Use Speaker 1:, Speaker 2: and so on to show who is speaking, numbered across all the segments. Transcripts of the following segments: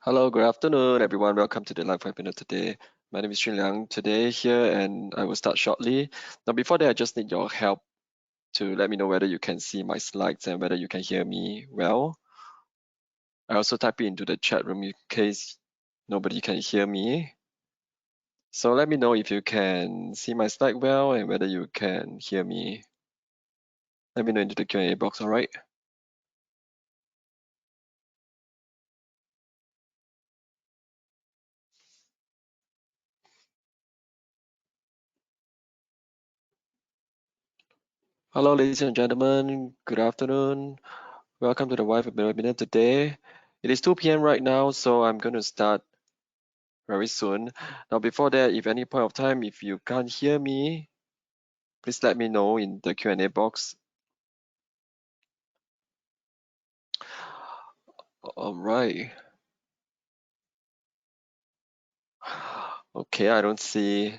Speaker 1: Hello, good afternoon, everyone. Welcome to the live webinar today. My name is Shin Liang today here, and I will start shortly. Now, before that, I just need your help to let me know whether you can see my slides and whether you can hear me well. I also type it into the chat room in case nobody can hear me. So let me know if you can see my slide well and whether you can hear me. Let me know into the Q&A box, all right? Hello, ladies and gentlemen. Good afternoon. Welcome to the live webinar today. It is 2 p.m. right now, so I'm going to start very soon. Now, before that, if any point of time, if you can't hear me, please let me know in the Q&A box. All right. Okay, I don't see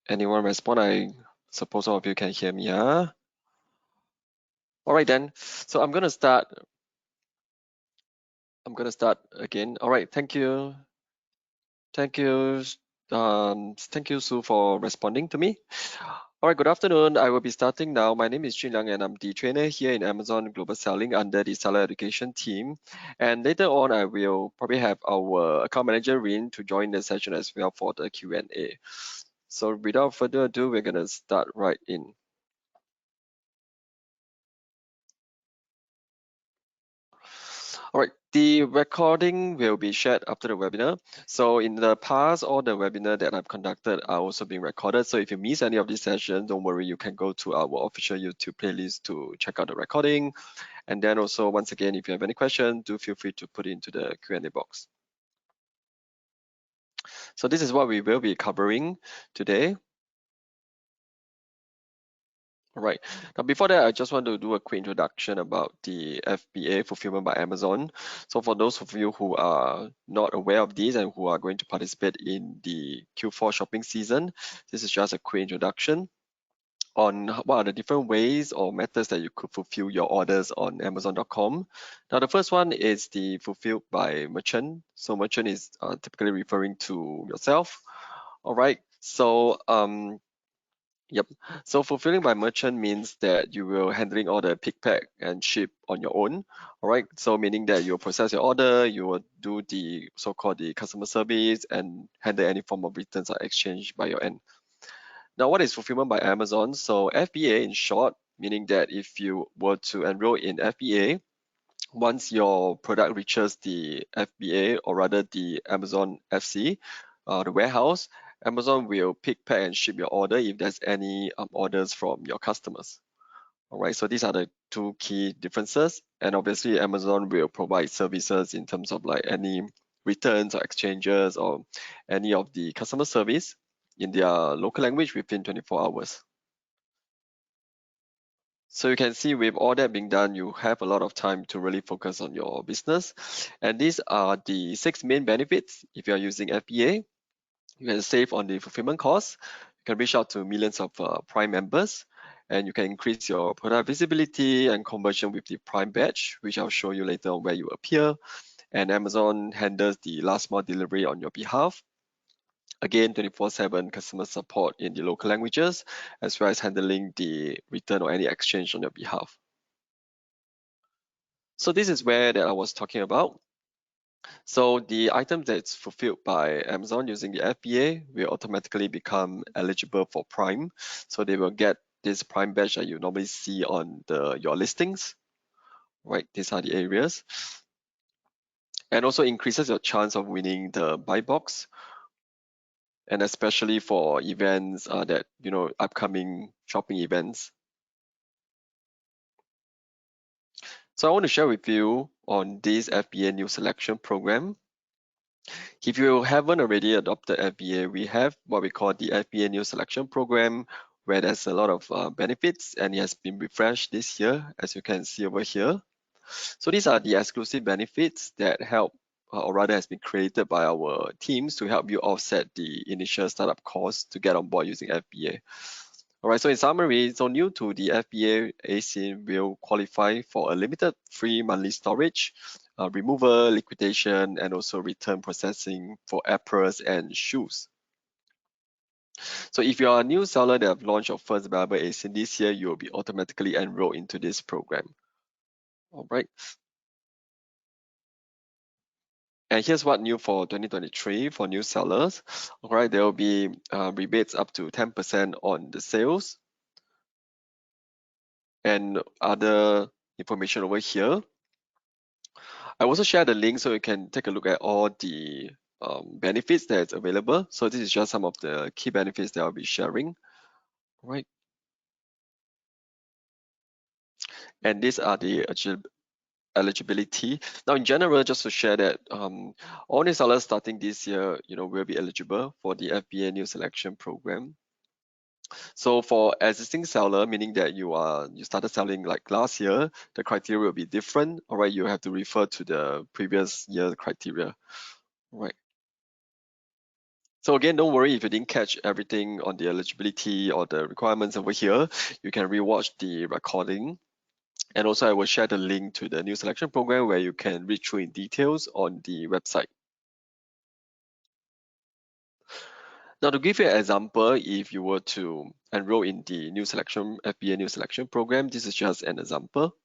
Speaker 1: anyone respond. I suppose all of you can hear me, huh? All right then. So I'm gonna start again. All right, thank you. Thank you. Thank you, Sue, for responding to me. All right, good afternoon. I will be starting now. My name is Jun Liang, and I'm the trainer here in Amazon Global Selling under the Seller Education team. And later on, I will probably have our account manager, Rin, to join the session as well for the Q&A. So without further ado, we're going to start right in. All right, the recording will be shared after the webinar. So in the past, all the webinar that I've conducted are also being recorded. So if you miss any of these sessions, don't worry, you can go to our official YouTube playlist to check out the recording. And then also, once again, if you have any question, do feel free to put it into the Q&A box. So this is what we will be covering today. All right. Now, before that, I just want to do a quick introduction about the FBA Fulfillment by Amazon. So for those of you who are not aware of this and who are going to participate in the Q4 shopping season, this is just a quick introduction on what are the different ways or methods that you could fulfill your orders on Amazon.com. Now, the first one is the fulfilled by merchant. So merchant is typically referring to yourself. All right. So yep. So fulfilling by merchant means that you will handling all the pick, pack, and ship on your own. All right. So meaning that you'll process your order, you will do the so-called the customer service and handle any form of returns or exchange by your end. Now, what is fulfillment by Amazon? So FBA in short, meaning that if you were to enroll in FBA, once your product reaches the FBA or rather the Amazon FC, the warehouse, Amazon will pick, pack, and ship your order if there's any orders from your customers. All right, so these are the two key differences. And obviously, Amazon will provide services in terms of like any returns or exchanges or any of the customer service in their local language within 24 hours. So you can see with all that being done, you have a lot of time to really focus on your business. And these are the 6 main benefits. If you are using FBA, you can save on the fulfillment costs. You can reach out to millions of Prime members, and you can increase your product visibility and conversion with the Prime badge, which I'll show you later on where you appear. And Amazon handles the last mile delivery on your behalf. Again, 24/7 customer support in the local languages, as well as handling the return or any exchange on your behalf. So this is where that I was talking about. So the item that's fulfilled by Amazon using the FBA will automatically become eligible for Prime. So they will get this Prime badge that you normally see on your listings, right? These are the areas. And also increases your chance of winning the buy box. And especially for events that, upcoming shopping events. So I want to share with you on this FBA new selection program. If you haven't already adopted FBA, we have what we call the FBA new selection program, where there's a lot of benefits and it has been refreshed this year, as you can see over here. So these are the exclusive benefits that help, or rather has been created by our teams to help you offset the initial startup costs to get on board using FBA. All right, so in summary, so new to the FBA, ASIN will qualify for a limited free monthly storage, removal, liquidation, and also return processing for apples and shoes. So if you are a new seller that have launched your first valuable ASIN this year, you will be automatically enrolled into this program. All right. And here's what new for 2023 for new sellers. All right, there will be rebates up to 10% on the sales and other information over here. I also share the link so you can take a look at all the benefits that's available. So this is just some of the key benefits that I'll be sharing. All right. And these are the eligibility. Now, in general, just to share that all new sellers starting this year, will be eligible for the FBA new selection program. So for existing seller, meaning that you started selling like last year, the criteria will be different. All right, you have to refer to the previous year criteria. All right. So again, don't worry if you didn't catch everything on the eligibility or the requirements over here. You can rewatch the recording. And also I will share the link to the new selection program where you can read through in details on the website. Now to give you an example, if you were to enroll in the new selection, FBA new selection program, this is just an example.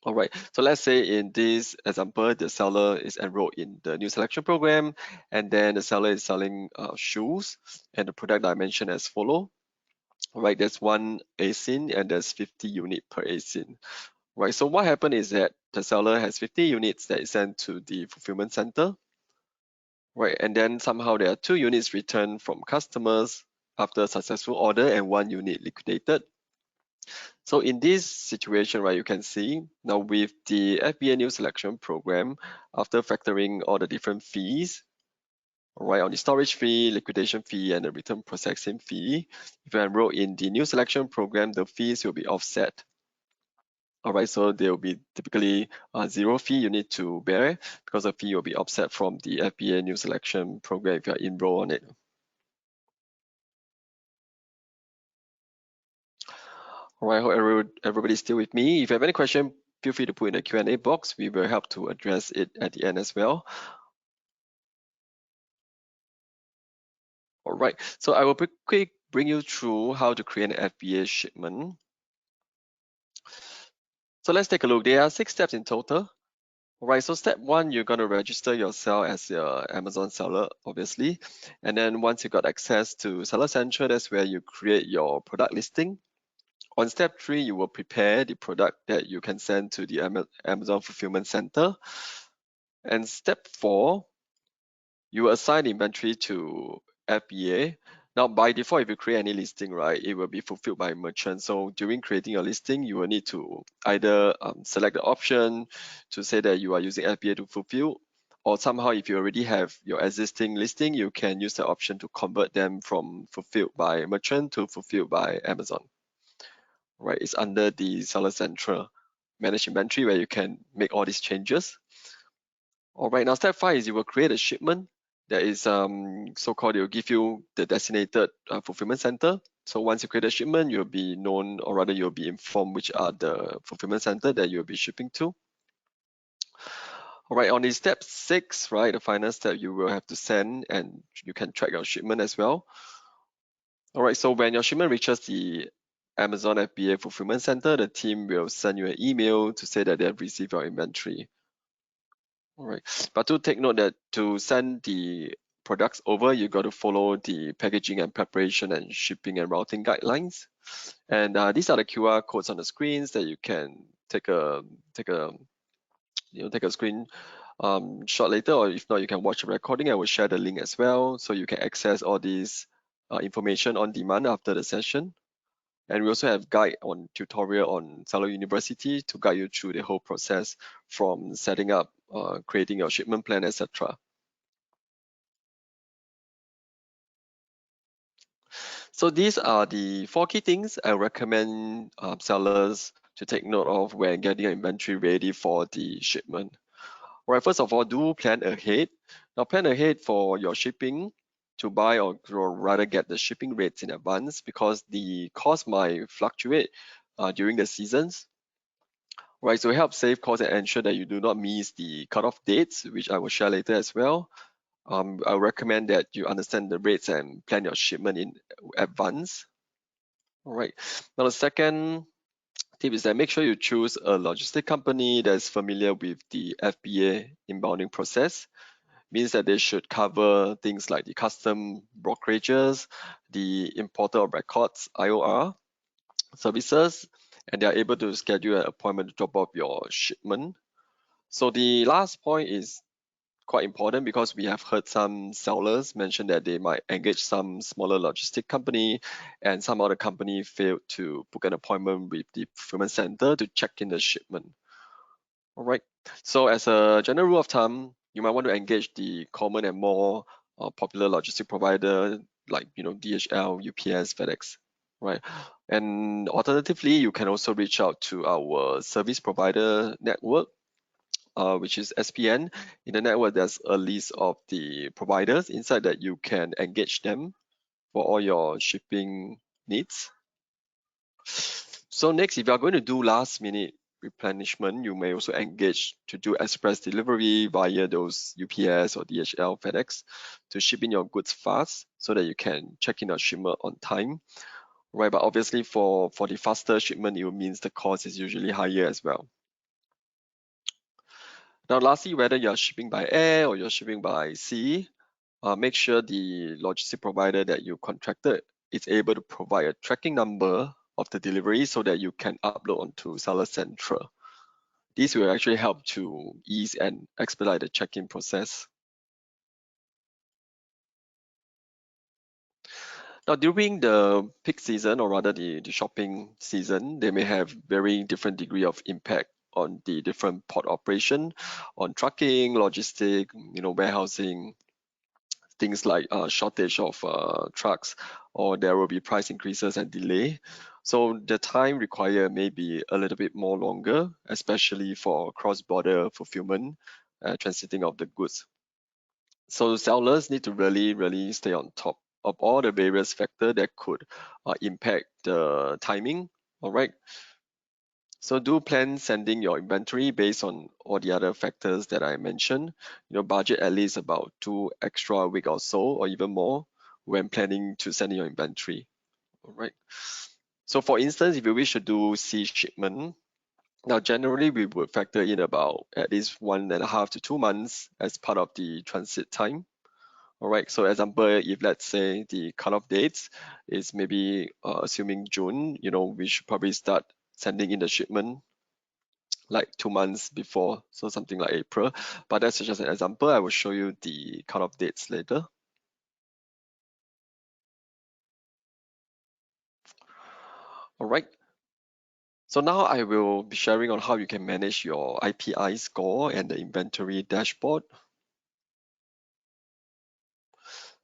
Speaker 1: All right, so let's say in this example, the seller is enrolled in the new selection program, and then the seller is selling shoes, and the product dimension as follow. All right, there's one ASIN and there's 50 unit per ASIN. Right, so what happened is that the seller has 50 units that is sent to the fulfillment center. Right, and then somehow there are 2 units returned from customers after a successful order and 1 unit liquidated. So in this situation, right, you can see now with the FBA new selection program, after factoring all the different fees, right, on the storage fee, liquidation fee, and the return processing fee, if you enroll in the new selection program, the fees will be offset. All right, so there will be typically zero fee you need to bear because the fee will be offset from the FBA new selection program if you are enrolled on it. All right, I hope everybody's still with me. If you have any question, feel free to put in the Q&A box. We will help to address it at the end as well. All right, so I will quickly bring you through how to create an FBA shipment. So let's take a look. There are 6 steps in total. All right, so step 1, you're going to register yourself as your Amazon seller, obviously. And then once you got access to Seller Central, that's where you create your product listing. On step 3, you will prepare the product that you can send to the Amazon Fulfillment Center. And step 4, you will assign inventory to FBA. Now, by default, if you create any listing, right, it will be fulfilled by merchant. So during creating your listing, you will need to either select the option to say that you are using FBA to fulfill, or somehow if you already have your existing listing, you can use the option to convert them from fulfilled by merchant to fulfilled by Amazon. Right, it's under the Seller Central Manage Inventory where you can make all these changes. All right, now step 5 is you will create a shipment that is so-called, it will give you the designated fulfillment center. So once you create a shipment, you'll be known, or rather you'll be informed which are the fulfillment center that you'll be shipping to. All right, on the step 6, right, the final step, you will have to send and you can track your shipment as well. All right, so when your shipment reaches the Amazon FBA fulfillment center, the team will send you an email to say that they have received your inventory. All right, but to take note that to send the products over, you got to follow the packaging and preparation and shipping and routing guidelines. And these are the QR codes on the screens that you can take a screen shot later, or if not, you can watch a recording. I will share the link as well, so you can access all these information on demand after the session. And we also have guide on tutorial on Seller University to guide you through the whole process from setting up, creating your shipment plan, etc. So these are the 4 key things I recommend sellers to take note of when getting your inventory ready for the shipment. All right, first of all, do plan ahead. Now plan ahead for your shipping to buy or rather get the shipping rates in advance because the cost might fluctuate during the seasons. Right, so help save costs and ensure that you do not miss the cutoff dates, which I will share later as well. I recommend that you understand the rates and plan your shipment in advance. All right. Now the second tip is that make sure you choose a logistic company that's familiar with the FBA inbounding process. Means that they should cover things like the custom brokerages, the importer of records (IOR) services, and they are able to schedule an appointment to drop off your shipment. So the last point is quite important because we have heard some sellers mention that they might engage some smaller logistic company and some other company failed to book an appointment with the fulfillment center to check in the shipment. All right. So as a general rule of thumb, you might want to engage the common and more popular logistic provider like DHL, UPS, FedEx, right? And alternatively, you can also reach out to our service provider network, which is SPN. In the network, there's a list of the providers inside that you can engage them for all your shipping needs. So next, if you are going to do last minute replenishment, you may also engage to do express delivery via those UPS or DHL, FedEx to ship in your goods fast so that you can check in your shipment on time. Right, but obviously for the faster shipment, it means the cost is usually higher as well. Now, lastly, whether you're shipping by air or you're shipping by sea, make sure the logistic provider that you contracted is able to provide a tracking number of the delivery so that you can upload onto Seller Central. This will actually help to ease and expedite the check-in process. Now, during the peak season, or rather the shopping season, they may have very different degree of impact on the different port operation, on trucking, logistic, warehousing, things like shortage of trucks, or there will be price increases and delay. So the time required may be a little bit more longer, especially for cross-border fulfillment, transiting of the goods. So sellers need to really stay on top of all the various factors that could impact the timing. All right. So do plan sending your inventory based on all the other factors that I mentioned. Budget at least about 2 extra weeks or so, or even more, when planning to send your inventory. All right. So for instance, if you wish to do sea shipment, now generally we would factor in about at least 1.5 to 2 months as part of the transit time. All right. So example, if let's say the cutoff dates is maybe assuming June, we should probably start sending in the shipment like 2 months before, so something like April. But that's just an example. I will show you the cutoff dates later. All right. So now I will be sharing on how you can manage your IPI score and the inventory dashboard.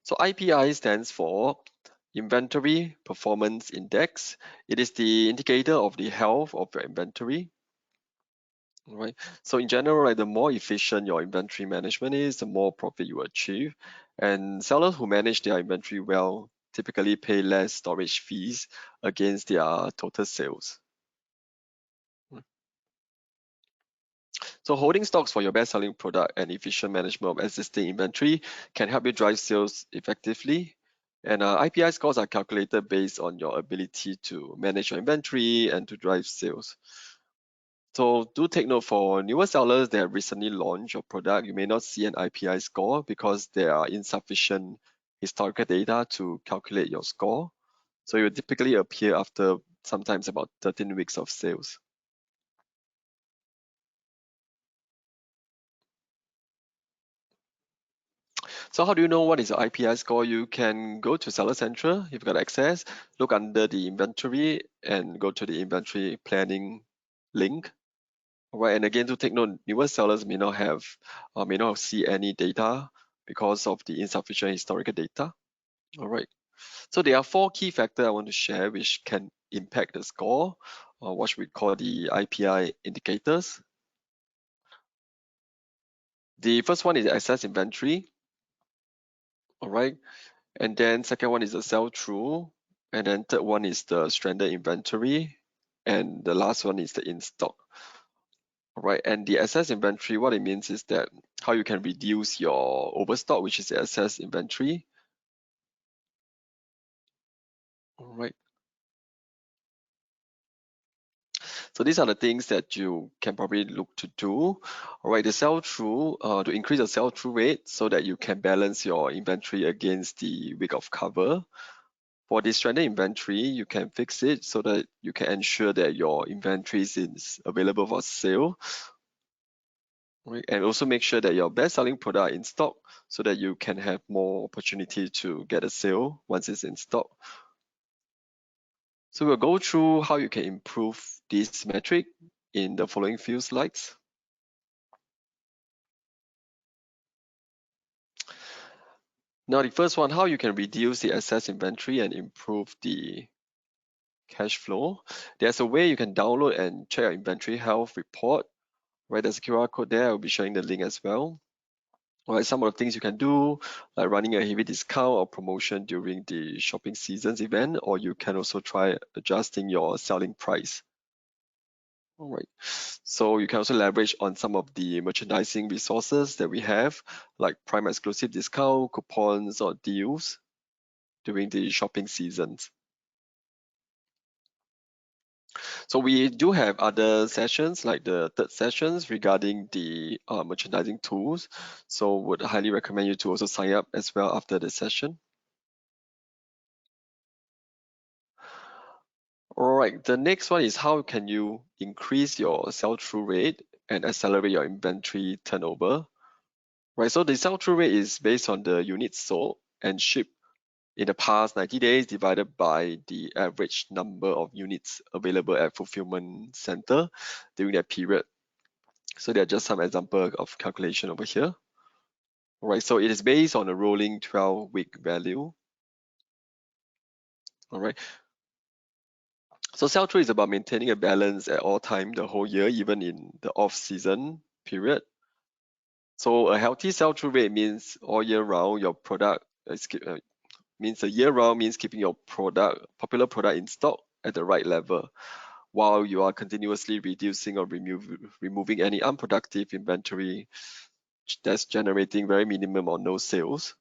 Speaker 1: So IPI stands for Inventory Performance Index. It is the indicator of the health of your inventory. Right. So in general, the more efficient your inventory management is, the more profit you achieve. And sellers who manage their inventory well typically pay less storage fees against their total sales. So holding stocks for your best-selling product and efficient management of existing inventory can help you drive sales effectively. And IPI scores are calculated based on your ability to manage your inventory and to drive sales. So do take note for newer sellers that have recently launched your product, you may not see an IPI score because there are insufficient historical data to calculate your score. So it will typically appear after sometimes about 13 weeks of sales. So how do you know what is the IPI score? You can go to Seller Central if you've got access, look under the inventory and go to the inventory planning link. All right, and again, to take note, newer sellers may not see any data because of the insufficient historical data. All right, so there are 4 key factors I want to share which can impact the score, or what we call the IPI indicators. The first one is excess inventory. All right, and then second one is the sell-through, and then third one is the stranded inventory, and the last one is the in-stock. All right, and the excess inventory, what it means is that how you can reduce your overstock, which is the excess inventory. All right. So these are the things that you can probably look to do. All right, the sell-through, to increase the sell-through rate so that you can balance your inventory against the week of cover. For the stranded inventory, you can fix it so that you can ensure that your inventory is available for sale. Right? And also make sure that your best-selling product in stock so that you can have more opportunity to get a sale once it's in stock. So we'll go through how you can improve this metric in the following few slides. Now, the first one, how you can reduce the excess inventory and improve the cash flow. There's a way you can download and check your inventory health report. Right, there's a QR code there. I'll be showing the link as well. All right, some of the things you can do, like running a heavy discount or promotion during the shopping seasons event, or you can also try adjusting your selling price. All right, so you can also leverage on some of the merchandising resources that we have, like Prime exclusive discount, coupons, or deals during the shopping seasons. So we do have other sessions, like the third sessions regarding the merchandising tools. So would highly recommend you to also sign up as well after the session. All right, the next one is how can you increase your sell-through rate and accelerate your inventory turnover. Right, so the sell-through rate is based on the units sold and shipped in the past 90 days divided by the average number of units available at fulfillment center during that period. So there are just some example of calculation over here. All right, so it is based on a rolling 12-week value. All right. So sell-through is about maintaining a balance at all time the whole year, even in the off-season period. So a healthy sell-through rate means all year round your product means a year round means keeping your popular product in stock at the right level, while you are continuously reducing or removing any unproductive inventory that's generating very minimum or no sales.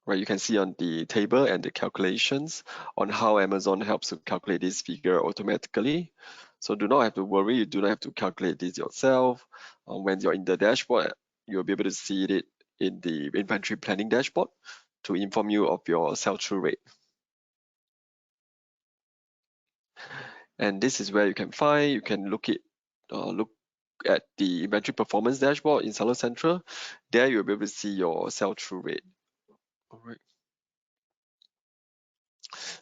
Speaker 1: Right, you can see on the table and the calculations on how Amazon helps to calculate this figure automatically. So do not have to worry, you do not have to calculate this yourself. When you're in the dashboard, you'll be able to see it in the inventory planning dashboard to inform you of your sell-through rate. And this is where you can look at the inventory performance dashboard in Seller Central. There you'll be able to see your sell-through rate. All right.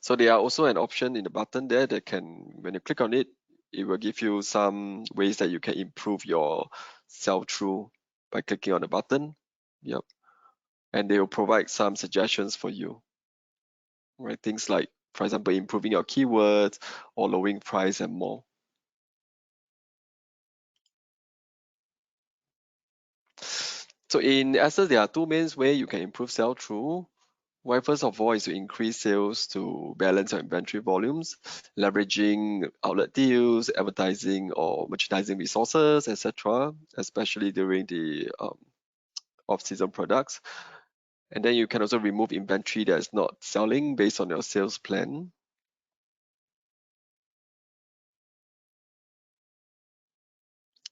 Speaker 1: So there are also an option in the button there that when you click on it, it will give you some ways that you can improve your sell-through by clicking on the button. Yep. And they will provide some suggestions for you. Right? Things like, for example, improving your keywords or lowering price and more. So in essence, there are two main ways you can improve sell-through. Why, first of all, is to increase sales to balance your inventory volumes, leveraging outlet deals, advertising or merchandising resources, etc., especially during the off-season products. And then you can also remove inventory that is not selling based on your sales plan.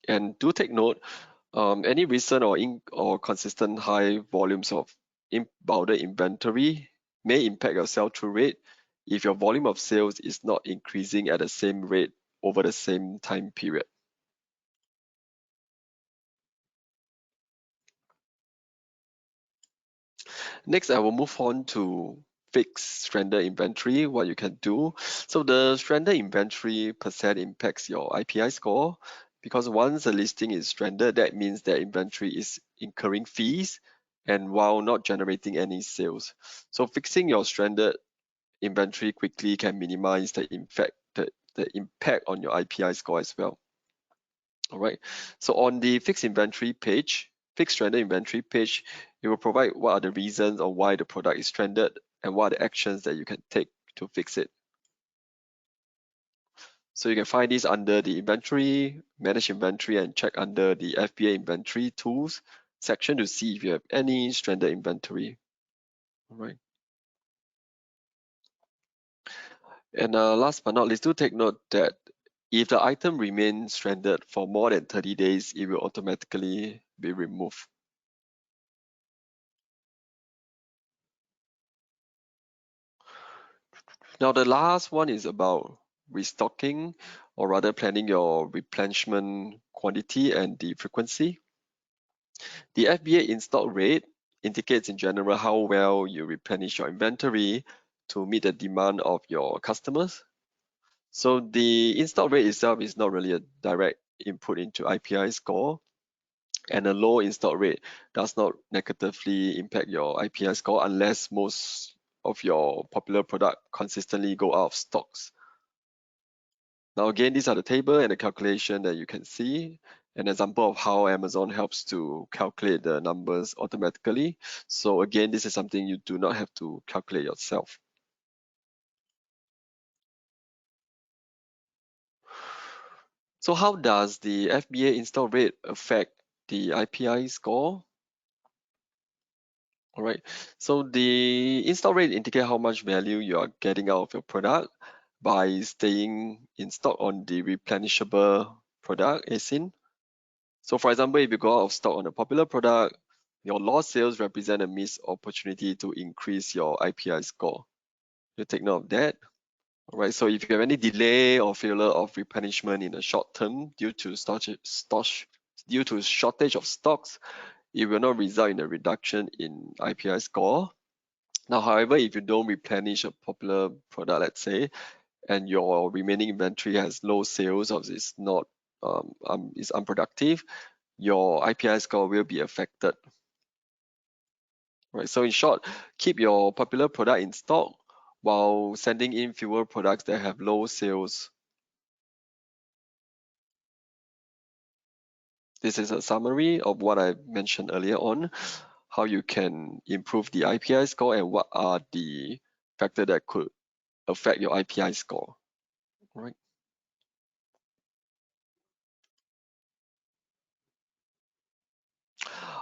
Speaker 1: And do take note, any recent or consistent high volumes of inbound inventory may impact your sell-through rate if your volume of sales is not increasing at the same rate over the same time period. Next, I will move on to fix stranded inventory, what you can do. So the stranded inventory percent impacts your IPI score because once a listing is stranded, that means that inventory is incurring fees and while not generating any sales. So fixing your stranded inventory quickly can minimize the impact on your IPI score as well. All right. So on the fixed stranded inventory page, it will provide what are the reasons or why the product is stranded and what are the actions that you can take to fix it. So you can find this under the inventory, manage inventory, and check under the FBA inventory tools section to see if you have any stranded inventory. All right. And last but not least, do take note that if the item remains stranded for more than 30 days, it will automatically be removed. Now, the last one is about restocking, or rather planning your replenishment quantity and the frequency. The FBA in-stock rate indicates in general how well you replenish your inventory to meet the demand of your customers. So the in-stock rate itself is not really a direct input into IPI score, and a low in-stock rate does not negatively impact your IPI score unless most of your popular product consistently go out of stocks. Now again, these are the table and the calculation that you can see. An example of how Amazon helps to calculate the numbers automatically. So again, this is something you do not have to calculate yourself. So how does the FBA install rate affect the IPI score? All right, so the install rate indicate how much value you are getting out of your product by staying in stock on the replenishable product ASIN. So for example, if you go out of stock on a popular product, your lost sales represent a missed opportunity to increase your IPI score. You take note of that. All right, so if you have any delay or failure of replenishment in the short term due to shortage of stocks, it will not result in a reduction in IPI score. Now, however, if you don't replenish a popular product, let's say, and your remaining inventory has low sales or is unproductive, your IPI score will be affected. Right. So in short, keep your popular product in stock while sending in fewer products that have low sales. This is a summary of what I mentioned earlier on, how you can improve the IPI score and what are the factors that could affect your IPI score. All right.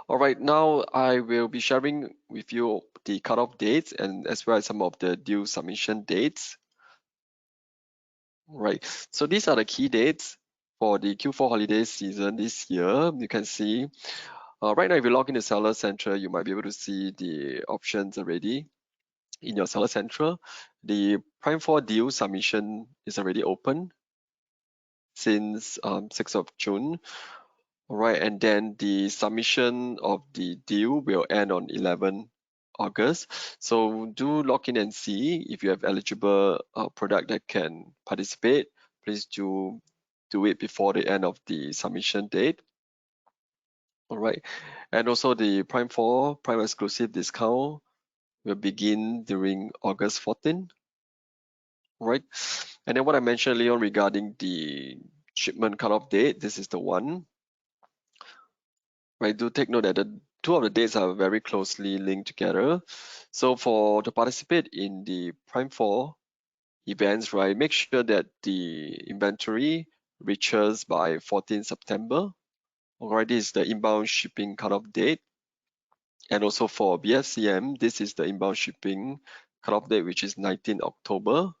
Speaker 1: All right, now I will be sharing with you the cutoff dates and as well as some of the due submission dates. Right, so these are the key dates for the Q4 holiday season this year. You can see right now if you log into Seller Central, you might be able to see the options already in your Seller Central. The Prime 4 deal submission is already open since 6th of June. All right, and then the submission of the deal will end on 11 August. So do log in and see if you have eligible product that can participate. Please do it before the end of the submission date. All right, and also the Prime 4 Prime exclusive discount will begin during August 14. Right, and then what I mentioned earlier on regarding the shipment cutoff date, this is the one. Right, do take note that the two of the dates are very closely linked together. So to participate in the Prime 4 events, right, make sure that the inventory reaches by 14 September. All right, this is the inbound shipping cutoff date. And also for BFCM, this is the inbound shipping cutoff date, which is 19 October.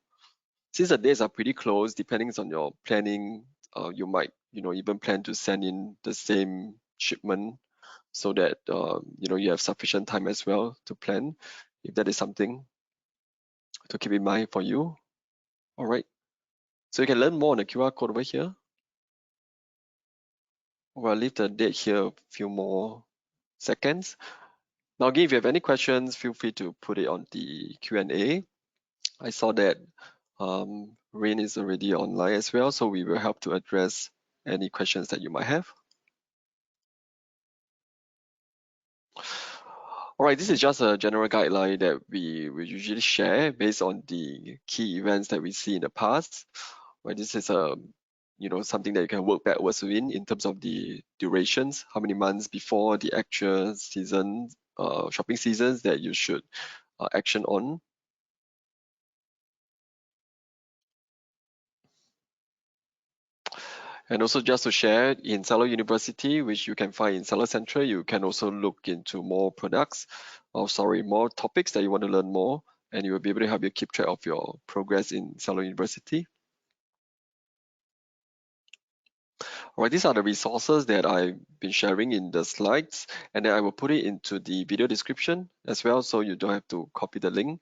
Speaker 1: Since the dates are pretty close, depending on your planning, you might, even plan to send in the same shipment so that you have sufficient time as well to plan, if that is something to keep in mind for you. All right, so you can learn more on the QR code over here. I'll leave the date here a few more seconds. Now again, if you have any questions, feel free to put it on the Q&A. I saw that Rain is already online as well, so we will help to address any questions that you might have. All right, this is just a general guideline that we usually share based on the key events that we see in the past. Right, this is something that you can work backwards in terms of the durations, how many months before the actual season, shopping seasons that you should action on. And also just to share, in Seller University, which you can find in Seller Central, you can also look into more products, more topics that you want to learn more, and it will be able to help you keep track of your progress in Seller University. All right, these are the resources that I've been sharing in the slides, and then I will put it into the video description as well, so you don't have to copy the link.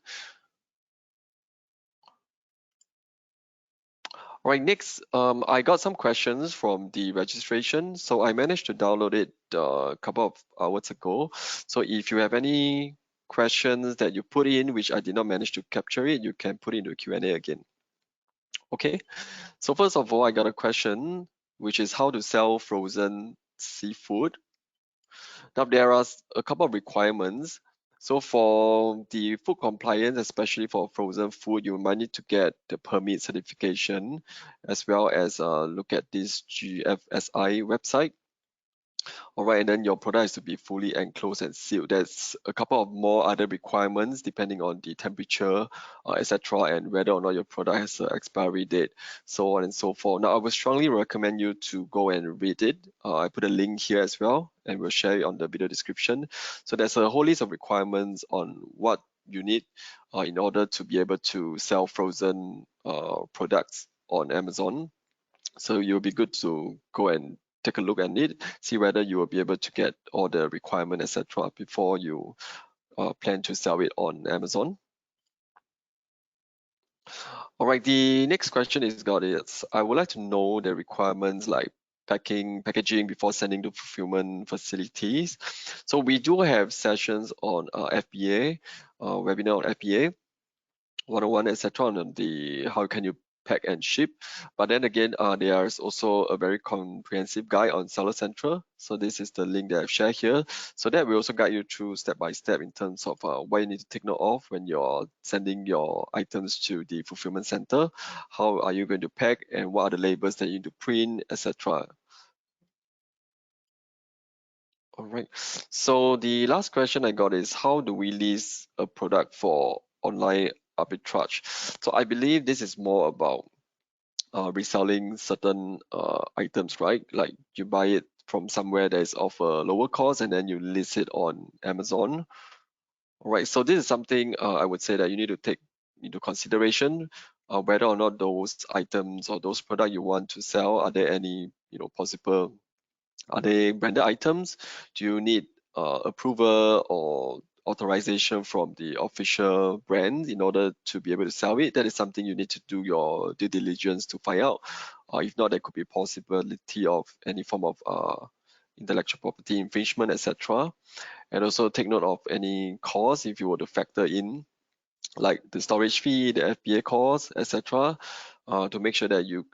Speaker 1: All right, next, I got some questions from the registration. So I managed to download it a couple of hours ago. So if you have any questions that you put in, which I did not manage to capture it, you can put it into Q&A again. Okay, so first of all, I got a question, which is how to sell frozen seafood. Now, there are a couple of requirements. So for the food compliance, especially for frozen food, you might need to get the permit certification, as well as look at this GFSI website. All right, and then your product has to be fully enclosed and sealed. There's a couple of more other requirements depending on the temperature, etc., and whether or not your product has an expiry date, so on and so forth. Now, I would strongly recommend you to go and read it. I put a link here as well, and we'll share it on the video description. So there's a whole list of requirements on what you need in order to be able to sell frozen products on Amazon. So you'll be good to go and take a look at it, see whether you will be able to get all the requirement, etc., before you plan to sell it on Amazon. All right, the next question is I would like to know the requirements like packaging before sending to fulfillment facilities. So we do have sessions on FBA, webinar on FBA. 101, etc. on the how can you pack and ship. But then again, there's also a very comprehensive guide on Seller Central. So this is the link that I've shared here. So that will also guide you through step by step in terms of what you need to take note of when you're sending your items to the fulfillment center. How are you going to pack and what are the labels that you need to print, etc. All right. So the last question I got is how do we list a product for online arbitrage? So I believe this is more about reselling certain items, right? Like you buy it from somewhere that is of a lower cost and then you list it on Amazon. All right. So this is something I would say that you need to take into consideration whether or not those items or those products you want to sell, are there any possible, are they branded items? Do you need approval or authorization from the official brand in order to be able to sell it? That is something you need to do your due diligence to find out. If not, there could be possibility of any form of intellectual property infringement, etc. And also take note of any costs if you were to factor in, like the storage fee, the FBA cost, etc., to make sure that you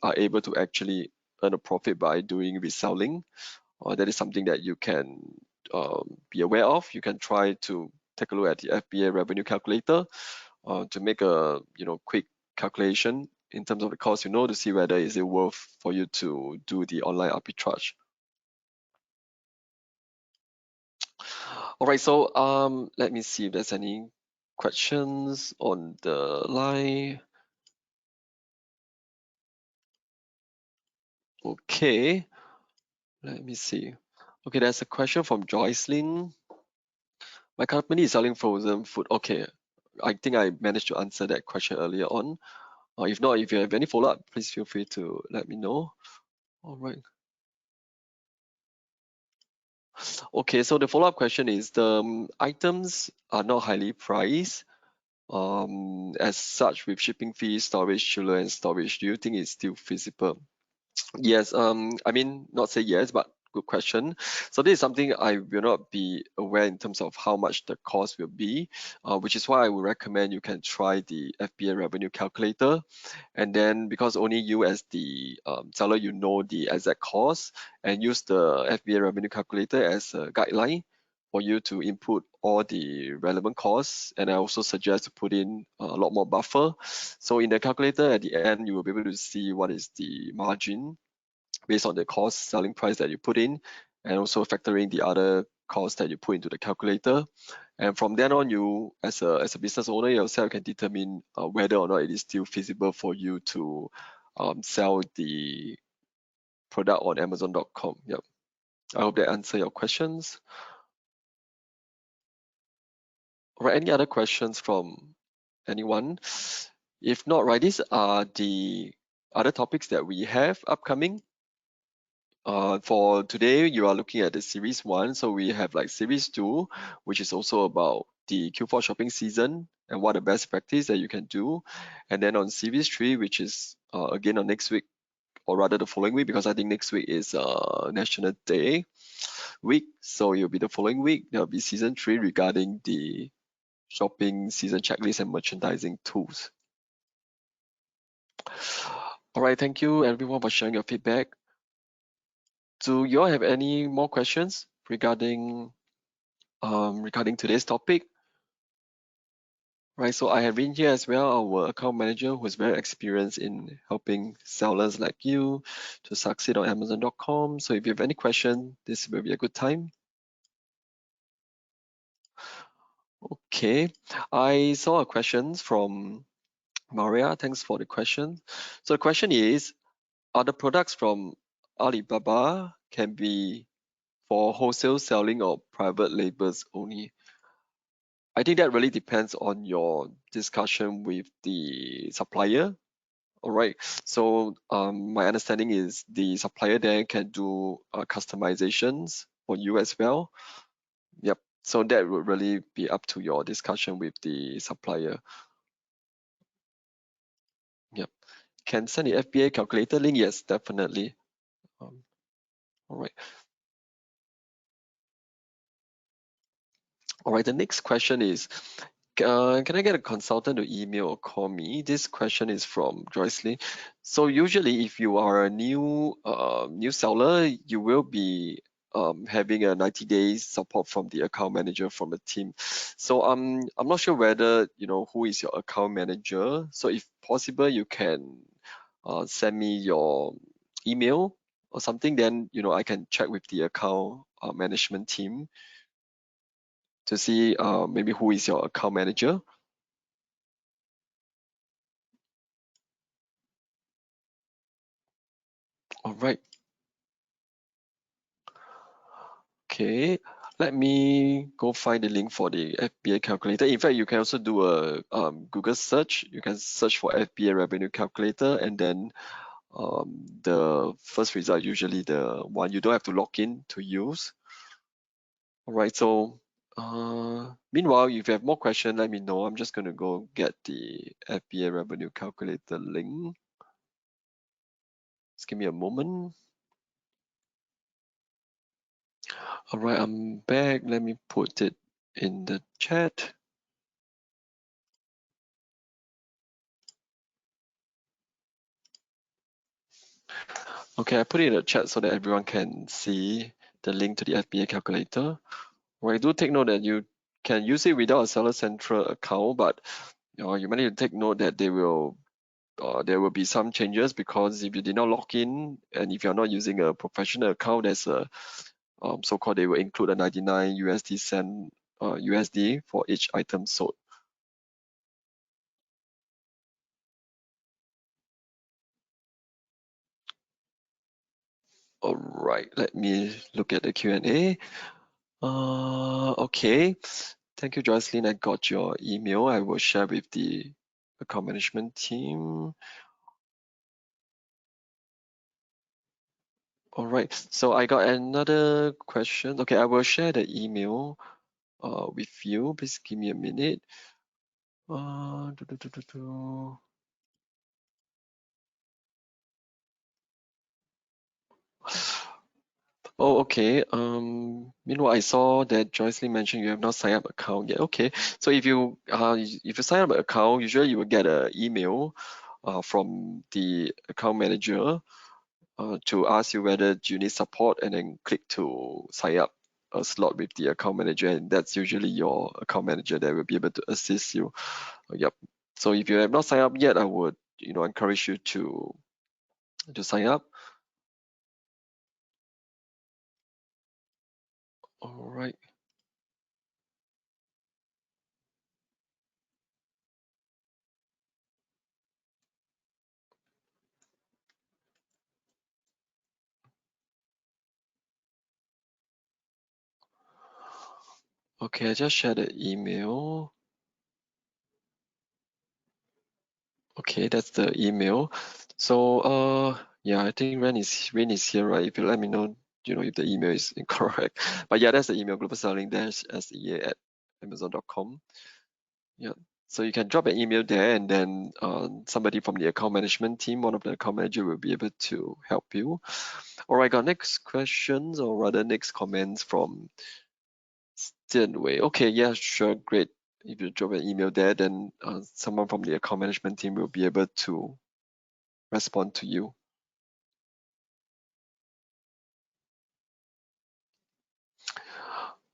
Speaker 1: are able to actually earn a profit by doing reselling. That is something that you can be aware of. You can try to take a look at the FBA revenue calculator to make a quick calculation in terms of the cost, to see whether is it worth for you to do the online arbitrage. All right, so let me see if there's any questions on the line. Okay, let me see. Okay, there's a question from Joycelyn. My company is selling frozen food. Okay, I think I managed to answer that question earlier on. If not, if you have any follow-up, please feel free to let me know. All right. Okay, so the follow-up question is the items are not highly priced. As such, with shipping fees, storage, chiller, and storage, do you think it's still feasible? Yes, I mean, not say yes, but good question. So this is something I will not be aware in terms of how much the cost will be, which is why I would recommend you can try the FBA revenue calculator. And then because only you as the seller, you know the exact cost, and use the FBA revenue calculator as a guideline for you to input all the relevant costs. And I also suggest to put in a lot more buffer. So in the calculator at the end, you will be able to see what is the margin based on the cost selling price that you put in, and also factoring the other costs that you put into the calculator. And from then on, you as a business owner yourself can determine whether or not it is still feasible for you to sell the product on Amazon.com. Yep. I hope that answer your questions. All right, any other questions from anyone? If not, right, these are the other topics that we have upcoming. For today, you are looking at the series 1. So we have like series 2, which is also about the Q4 shopping season and what the best practice that you can do. And then on series 3, which is again on next week, or rather the following week, because I think next week is National Day week. So it'll be the following week. There'll be season 3 regarding the shopping season checklist and merchandising tools. All right, thank you everyone for sharing your feedback. Do you all have any more questions regarding today's topic? Right, so I have written here as well our account manager who is very experienced in helping sellers like you to succeed on Amazon.com. So if you have any question, this will be a good time. Okay, I saw a question from Maria. Thanks for the question. So the question is, are the products from Alibaba can be for wholesale selling or private labels only? I think that really depends on your discussion with the supplier. All right. So my understanding is the supplier there can do customizations for you as well. Yep. So that would really be up to your discussion with the supplier. Yep. Can send the FBA calculator link? Yes, definitely. All right. All right. The next question is, can I get a consultant to email or call me? This question is from Joyce Lee. So usually, if you are a new seller, you will be having a 90 days support from the account manager from the team. So I'm not sure whether you know who is your account manager. So if possible, you can send me your email or something. Then you know I can check with the account management team to see maybe who is your account manager. All right. Okay. Let me go find the link for the FBA calculator. In fact, you can also do a Google search. You can search for FBA revenue calculator, and then the first result usually the one you don't have to log in to use. All right. So meanwhile, if you have more questions, let me know. I'm just going to go get the FBA revenue calculator link. Just give me a moment. All right, I'm back. Let me put it in the chat. Okay, I put it in the chat so that everyone can see the link to the FBA calculator. Right, do take note that you can use it without a Seller Central account, but you might need to take note that there will be some changes, because if you did not log in and if you're not using a professional account, there's a so-called, they will include a 99 USD cent USD for each item sold. All right, let me look at the Q&A. Okay. Thank you, Jocelyn. I got your email. I will share with the account management team. All right. So I got another question. Okay, I will share the email with you. Please give me a minute. Do, do, do, do, do. Oh, okay. Meanwhile, I saw that Jocelyn mentioned you have not signed up account yet. Okay. So if you sign up an account, usually you will get an email from the account manager to ask you whether you need support, and then click to sign up a slot with the account manager, and that's usually your account manager that will be able to assist you. Yep. So if you have not signed up yet, I would encourage you to sign up. All right. Okay, I just shared the email. Okay, that's the email. So yeah, I think Rain is here, right? If you let me know, if the email is incorrect. But yeah, that's the email, global selling dash SEA at amazon.com. Yeah. So you can drop an email there, and then somebody from the account management team, one of the account manager, will be able to help you. All right, got next questions, or rather next comments from Wei. Okay, yeah, sure, great. If you drop an email there, then someone from the account management team will be able to respond to you.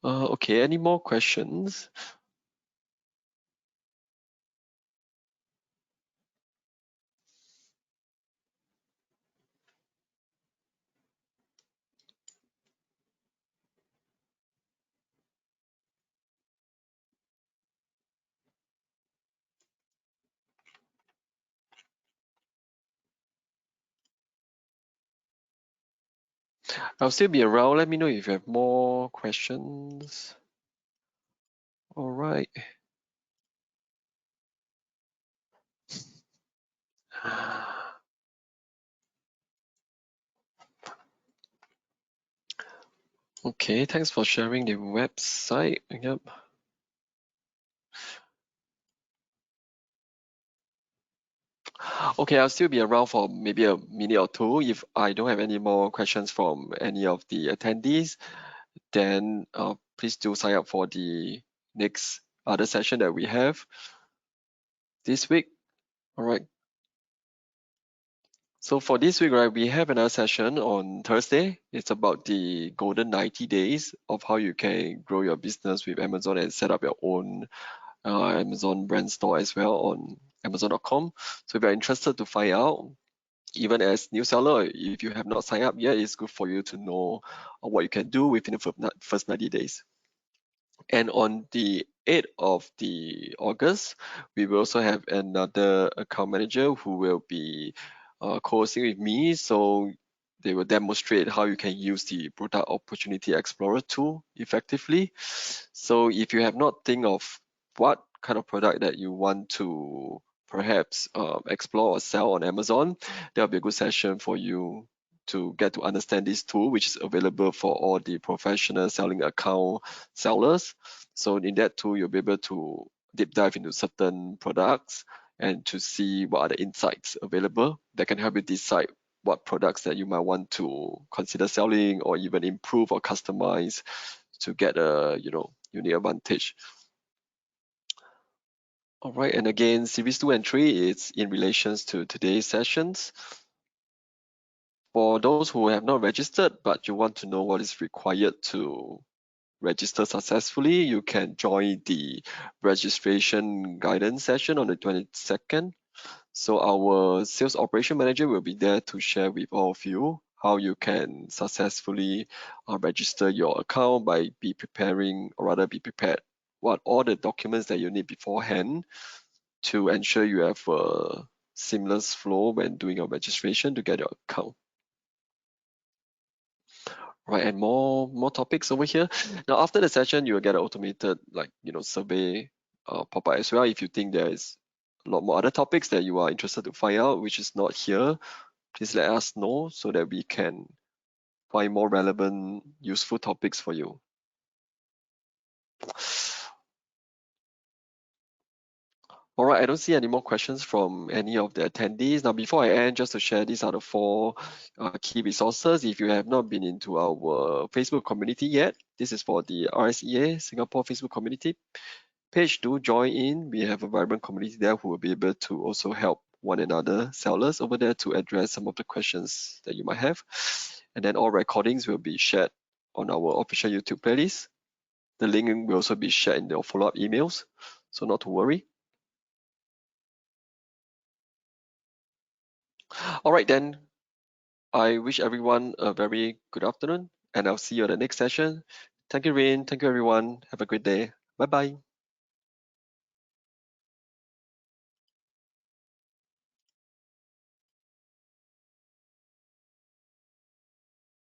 Speaker 1: Okay, any more questions? I'll still be around. Let me know if you have more questions. All right. Okay, thanks for sharing the website. Yep. Okay, I'll still be around for maybe a minute or two. If I don't have any more questions from any of the attendees, then please do sign up for the next other session that we have this week. All right. So for this week, right, we have another session on Thursday. It's about the golden 90 days of how you can grow your business with Amazon and set up your own Amazon brand store as well on Amazon.com. So if you're interested to find out, even as new seller, if you have not signed up yet, it's good for you to know what you can do within the first 90 days. And on the 8th of the August, we will also have another account manager who will be co-hosting with me. So they will demonstrate how you can use the Product Opportunity Explorer tool effectively. So if you have not think of what kind of product that you want to perhaps explore or sell on Amazon, that'll be a good session for you to get to understand this tool, which is available for all the professional selling account sellers. So in that tool, you'll be able to deep dive into certain products and to see what are the insights available that can help you decide what products that you might want to consider selling or even improve or customize to get a unique advantage. All right, and again, series 2 and 3 is in relations to today's sessions. For those who have not registered but you want to know what is required to register successfully, you can join the registration guidance session on the 22nd. So our sales operation manager will be there to share with all of you how you can successfully register your account by be prepared what all the documents that you need beforehand to ensure you have a seamless flow when doing your registration to get your account. Right, and more topics over here. Now after the session, you will get an automated survey pop up as well. If you think there is a lot more other topics that you are interested to find out, which is not here, please let us know so that we can find more relevant, useful topics for you. All right, I don't see any more questions from any of the attendees. Now, before I end, just to share, these are the 4 key resources. If you have not been into our Facebook community yet, this is for the RSEA Singapore Facebook community page. Do join in. We have a vibrant community there who will be able to also help one another sellers over there to address some of the questions that you might have. And then all recordings will be shared on our official YouTube playlist. The link will also be shared in the follow-up emails, so not to worry. All right, then I wish everyone a very good afternoon, and I'll see you at the next session. Thank you, Rain. Thank you, everyone. Have a great day. Bye-bye.